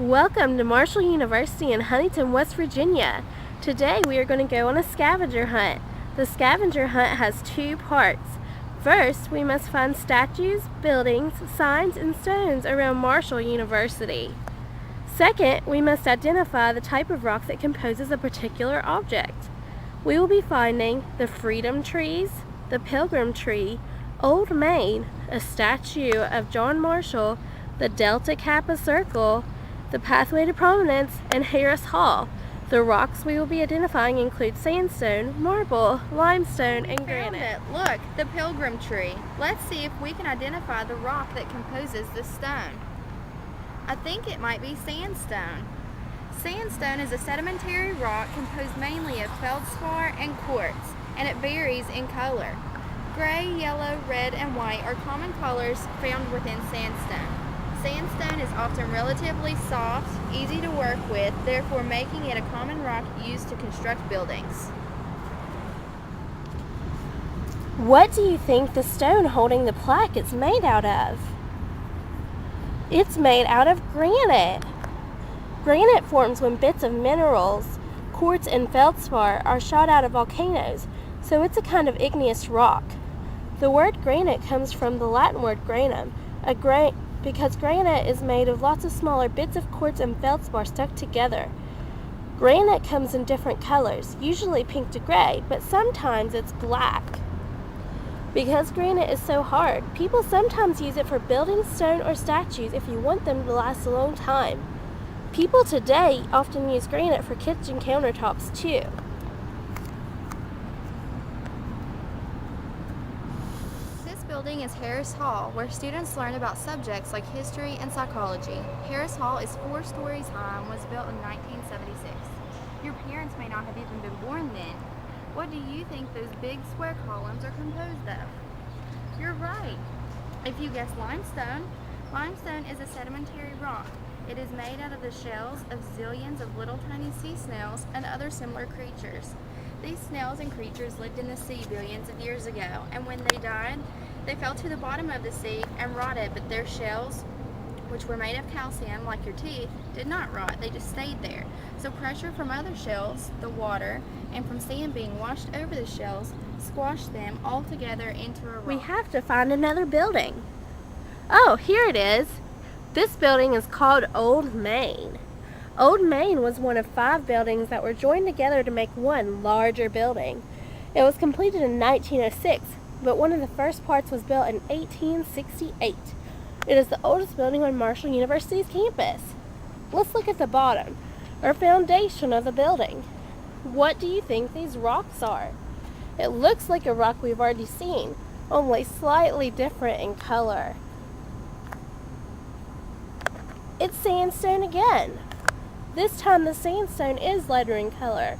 Welcome to Marshall University in Huntington, West Virginia. Today we are going to go on a scavenger hunt. The scavenger hunt has two parts. First, we must find statues, buildings, signs, and stones around Marshall University. Second, we must identify the type of rock that composes a particular object. We will be finding the Freedom Trees, the Pilgrim Tree, Old Main, a statue of John Marshall, the Delta Kappa Circle, the Pathway to Prominence, and Harris Hall. The rocks we will be identifying include sandstone, marble, limestone, and granite. Look, the Pilgrim Tree. Let's see if we can identify the rock that composes the stone. I think it might be sandstone. Sandstone is a sedimentary rock composed mainly of feldspar and quartz, and it varies in color. Gray, yellow, red, and white are common colors found within sandstone. Sandstone is often relatively soft, easy to work with, therefore making it a common rock used to construct buildings. What do you think the stone holding the plaque is made out of? It's made out of granite. Granite forms when bits of minerals, quartz and feldspar, are shot out of volcanoes, so it's a kind of igneous rock. The word granite comes from the Latin word granum, because granite is made of lots of smaller bits of quartz and feldspar stuck together. Granite comes in different colors, usually pink to gray, but sometimes it's black. Because granite is so hard, people sometimes use it for building stone or statues if you want them to last a long time. People today often use granite for kitchen countertops too. This building is Harris Hall, where students learn about subjects like history and psychology. Harris Hall is 4 stories high and was built in 1976. Your parents may not have even been born then. What do you think those big square columns are composed of? You're right. If you guess limestone, limestone is a sedimentary rock. It is made out of the shells of zillions of little tiny sea snails and other similar creatures. These snails and creatures lived in the sea billions of years ago, and when they died, they fell to the bottom of the sea and rotted, but their shells, which were made of calcium like your teeth, did not rot, they just stayed there. So pressure from other shells, the water, and from sand being washed over the shells, squashed them all together into a rock. We have to find another building. Oh, here it is. This building is called Old Main. Old Main was one of 5 buildings that were joined together to make one larger building. It was completed in 1906, but one of the first parts was built in 1868. It is the oldest building on Marshall University's campus. Let's look at the bottom, or foundation of the building. What do you think these rocks are? It looks like a rock we've already seen, only slightly different in color. It's sandstone again. This time the sandstone is lighter in color.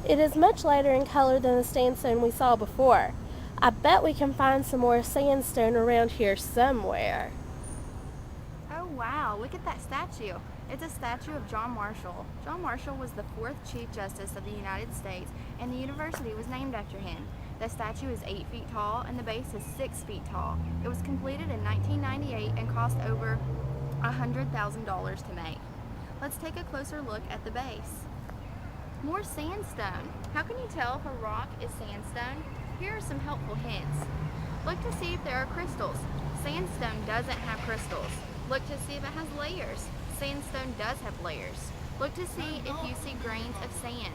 It is much lighter in color than the sandstone we saw before. I bet we can find some more sandstone around here somewhere. Oh wow, look at that statue. It's a statue of John Marshall. John Marshall was the 4th Chief Justice of the United States, and the university was named after him. The statue is 8 feet tall and the base is 6 feet tall. It was completed in 1998 and cost over $100,000 to make. Let's take a closer look at the base. More sandstone. How can you tell if a rock is sandstone? Here are some helpful hints. Look to see if there are crystals. Sandstone doesn't have crystals. Look to see if it has layers. Sandstone does have layers. Look to see if you see grains of sand.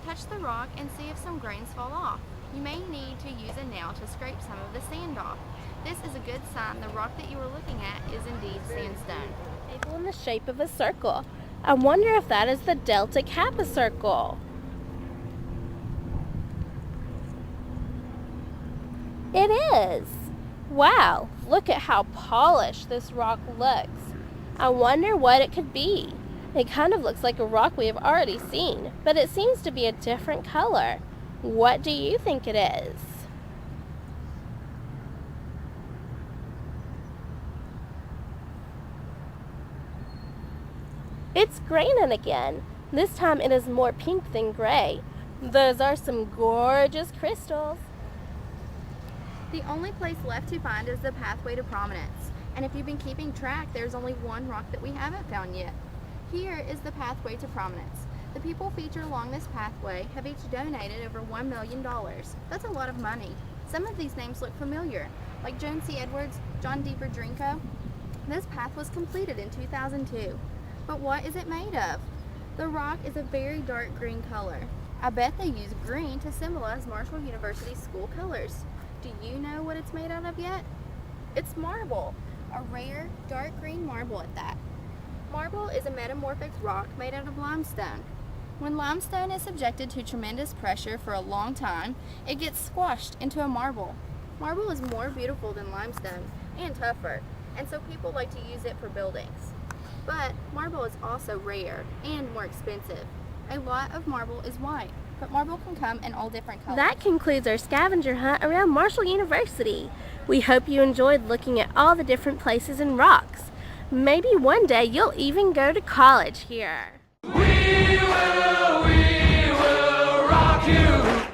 Touch the rock and see if some grains fall off. You may need to use a nail to scrape some of the sand off. This is a good sign the rock that you are looking at is indeed sandstone. Table in the shape of a circle. I wonder if that is the Delta Kappa Circle. It is. Wow, look at how polished this rock looks. I wonder what it could be. It kind of looks like a rock we have already seen, but it seems to be a different color. What do you think it is? It's granite again. This time it is more pink than gray. Those are some gorgeous crystals. The only place left to find is the Pathway to Prominence. And if you've been keeping track, there's only one rock that we haven't found yet. Here is the pathway to prominence. The people featured along this pathway have each donated over $1 million. That's a lot of money. Some of these names look familiar, like Joan C. Edwards, John D. Verdrinko. This path was completed in 2002. But what is it made of? The rock is a very dark green color. I bet they use green to symbolize Marshall University's school colors. Do you know what it's made out of yet? It's marble, a rare dark green marble at that. Marble is a metamorphic rock made out of limestone. When limestone is subjected to tremendous pressure for a long time, it gets squashed into a marble. Marble is more beautiful than limestone and tougher, and so people like to use it for buildings. But marble is also rare and more expensive. A lot of marble is white, but marble can come in all different colors. That concludes our scavenger hunt around Marshall University. We hope you enjoyed looking at all the different places and rocks. Maybe one day you'll even go to college here. We will rock you.